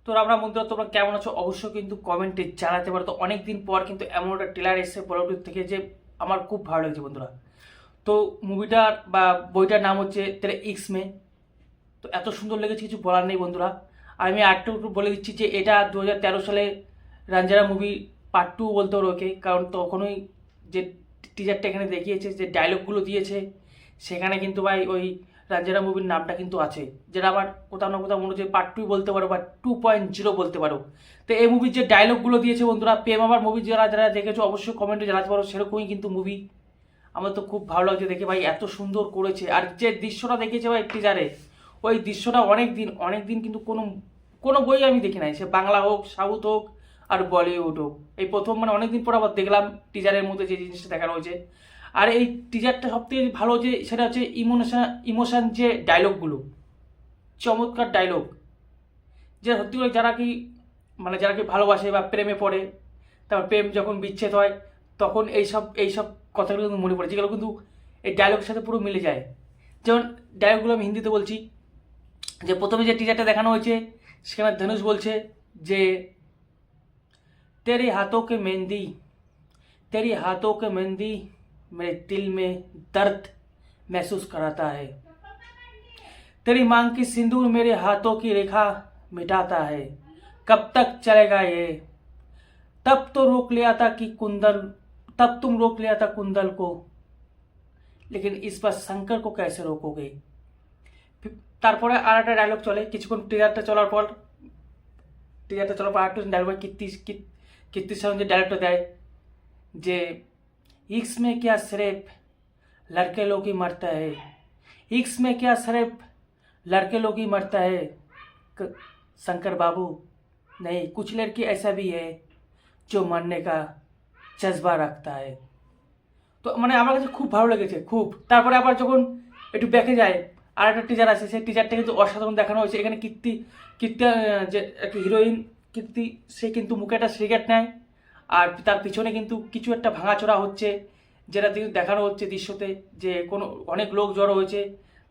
তো আমরা বন্ধুরা তোমরা কেমন আছো অবশ্যই কিন্তু কমেন্টে জানাতে পারো। তো অনেক দিন পর কিন্তু এমন একটা ট্রেলার এসেছে বলিউড থেকে যে আমার খুব ভালো লেগেছে বন্ধুরা। তো মুভিটার বা বইটার নাম হচ্ছে তেরে ইক্স মে। তো এত সুন্দর লেগেছে কিছু বলার নেই বন্ধুরা। আর আমি আরেকটু একটু বলে দিচ্ছি যে এটা 2013 সালে রাঞ্জারা মুভি পার্ট 2 বলতে পারো ওকে, কারণ তখনই যে টিজারটা এখানে দেখিয়েছে যে ডায়লগগুলো দিয়েছে সেখানে কিন্তু ভাই ওই রাঞ্জারা মুভির নামটা কিন্তু আছে, যেটা আবার কোথাও না কোথাও মনে হচ্ছে পার্ট 2 বলতে পারো বা 2.0 বলতে পারো। তো এই মুভির যে ডায়লগগুলো দিয়েছে বন্ধুরা, প্রেম আবার মুভি যারা যারা দেখেছো অবশ্যই কমেন্টে জানাতে পারো, সেরকমই কিন্তু মুভি। আমার তো খুব ভালো লাগছে দেখে ভাই, এত সুন্দর করেছে। আর যে দৃশ্যটা দেখেছে ভাই টিজারে, ওই দৃশ্যটা অনেক দিন কিন্তু কোনো কোনো বই আমি দেখি নাই, সে বাংলা হোক, সাউথ হোক, আর বলিউড হোক। এই প্রথম মানে অনেকদিন পর আবার দেখলাম টিজারের মধ্যে যে জিনিসটা দেখানো হয়েছে। আর এই টিজারটা সবথেকে ভালো যে সেটা হচ্ছে ইমোশন যে ডায়লগগুলো, চমৎকার ডায়লগ। যে সত্যি করে যারা কি মানে যারা কি ভালোবাসে বা প্রেমে পড়ে, তারপর প্রেম যখন বিচ্ছেদ হয় তখন এইসব কথাগুলো কিন্তু মনে পড়ে, যেগুলো কিন্তু এই ডায়লগের সাথে পুরো মিলে যায়। যেমন ডায়লগগুলো আমি হিন্দিতে বলছি। যে প্রথমে যে টিজারটা দেখানো হয়েছে সেখানে ধনুষ বলছে যে तेरी हाथों के मेहंदी तेरी हाथों के मेहंदी मेरे दिल में दर्द महसूस कराता है, तेरी मांग की सिंदूर मेरे हाथों की रेखा मिटाता है, कब तक चलेगा ये, तब तो रोक लिया था कि कुंदन तब तुम रोक लिया था कुंदन को, लेकिन इस बार शंकर को कैसे रोकोगे। তারপরে আর একটা ডায়লগ চলে কিছুক্ষণ টিজারটা চলার পর আরেকটু ডায়লগ কীর্তি সামনে যে ডায়লগটা দেয় যে इश्क में क्या सिर्फ लड़के लोग ही मरता है, इश्क में क्या सिर्फ लड़के लोग ही मरता है शंकर बाबू, नहीं कुछ लड़की ऐसा भी है जो मरने का जज्बा रखता है। তো মানে আমার কাছে খুব ভালো লেগেছে খুব। তারপরে আবার যখন একটু ব্যাকে যায় আর একটা টিজার আছে, সেই টিজারটা কিন্তু অসাধারণ দেখানো হয়েছে। এখানে কীর্তি কীর্তি যে একটা হিরোইন কীর্তি, সে কিন্তু মুখে একটা সিগারেট নেয় আর তার পিছনে কিন্তু কিছু একটা ভাঙাচোরা হচ্ছে, যেটা কিন্তু দেখানো হচ্ছে দৃশ্যতে যে কোনো অনেক লোক জড়ো হয়েছে,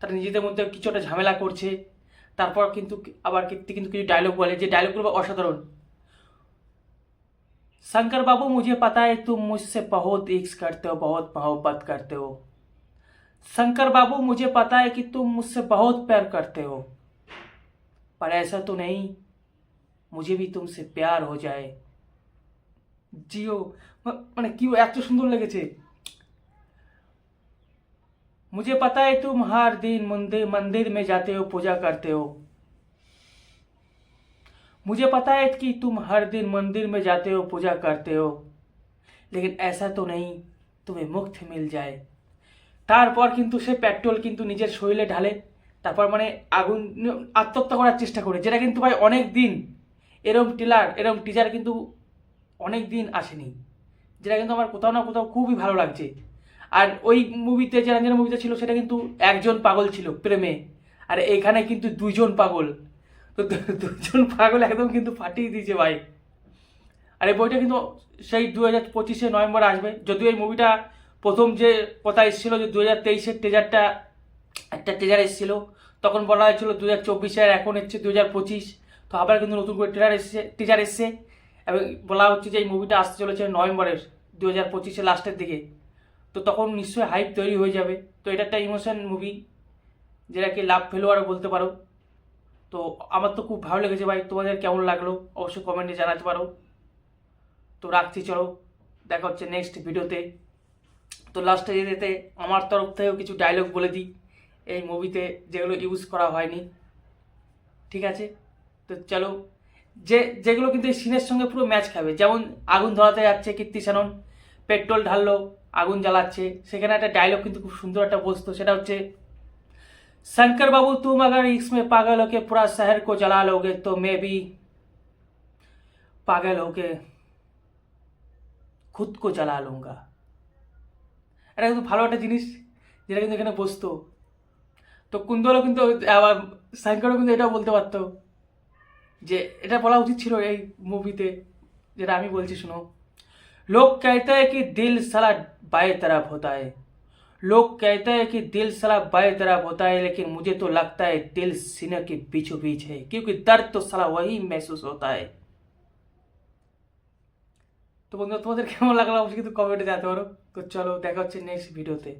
তারা নিজেদের মধ্যে কিছু একটা ঝামেলা করছে। তারপর কিন্তু আবার কীর্তি কিন্তু কিছু ডায়লগ বলে, যে ডায়লগগুলো অসাধারণ। शंकर बाबू मुझे पता है तुम मुझसे बहुत इश्क करते हो, बहुत मोहब्बत करते हो, शंकर बाबू मुझे पता है कि तुम मुझसे बहुत प्यार करते हो, पर ऐसा तो नहीं मुझे भी तुमसे प्यार हो जाए। जियो মানে কি এত সুন্দর লেগেছে। मुझे पता है तुम हर दिन मंदिर मंदिर में जाते हो, पूजा करते हो, मुझे पता है कि तुम हर दिन मंदिर में जाते हो, पूजा करते हो, लेकिन ऐसा तो नहीं तुम्हें मुक्त मिल जाए। তারপর কিন্তু সে পেট্রোল কিন্তু নিজের শরীরে ঢালে, তারপর মানে আগুন আত্মহত্যা করার চেষ্টা করে, যেটা কিন্তু ভাই অনেক দিন এরম টিজার কিন্তু অনেক দিন আসেনি, যেটা কিন্তু আমার কোথাও না কোথাও খুবই ভালো লাগছে। আর ওই মুভিতে যে রাঞ্জানা মুভিতে ছিল সেটা কিন্তু একজন পাগল ছিল প্রেমে, আর এখানে কিন্তু দুইজন পাগল। তো দুজন পাগল একদম কিন্তু ফাটিয়ে দিয়েছে ভাই। আর এই বইটা কিন্তু সেই 2025 নভেম্বর আসবে। যদিও এই মুভিটা প্রথম যে কথা এসেছিলো যে 2023 টিজারটা একটা টিজার এসেছিলো, তখন বলা হয়েছিল 2024, এখন এসছে 2025। তো আবার কিন্তু নতুন করে টিজার এসছে এবং বলা হচ্ছে যে এই মুভিটা আসতে চলেছে নভেম্বরের 2025 লাস্টের দিকে। তো তখন নিশ্চয়ই হাইপ তৈরি হয়ে যাবে। তো এটা একটা ইমোশন মুভি, যেটাকে লাভ ফেলোয়ারও বলতে পারো। তো আমার তো খুব ভালো লেগেছে ভাই, তোমাদের কেমন লাগলো অবশ্যই কমেন্টে জানাতে পারো। তো রাখছি, চলো দেখা হচ্ছে নেক্সট ভিডিওতে। তো লাস্টে যেতে আমার তরফ থেকেও কিছু ডায়লগ বলে দিই এই মুভিতে, যেগুলো ইউজ করা হয়নি, ঠিক আছে? তো চলো, যেগুলো কিন্তু এই সিনের সঙ্গে পুরো ম্যাচ খাবে, যেমন আগুন ধরাতে যাচ্ছে কীর্তি সেনন, পেট্রোল ঢাললো, আগুন জ্বালাচ্ছে, সেখানে একটা ডায়লগ কিন্তু খুব সুন্দর একটা বসতো, সেটা হচ্ছে शंकर बाबू तुम अगर इसमें पागल होके पूरा शहर को जला लोगे तो मैं भी पागल होके खुद को जला लूँगा। এটা কিন্তু ভালো একটা জিনিস, যেটা কিন্তু এখানে বসতো। তো কুন্দলও কিন্তু আবার শঙ্করও কিন্তু এটাও বলতে পারতো, যে এটা বলা উচিত ছিল এই মুভিতে, যেটা আমি বলছি শুনো। लोग कहते हैं कि दिल साला बाएं तरफ होता है, लोग कहते हैं कि दिल साला बाएं तरफ होता है, लेकिन मुझे तो लगता है दिल सीने के बीचों बीच है, क्योंकि दर्द तो साला वही महसूस होता है। তো বন্ধুরা, তোমাদের কেমন লাগলো অবশ্যই কিন্তু কমেন্টে জানাতে পারো। তো চলো দেখা হচ্ছে নেক্সট ভিডিওতে।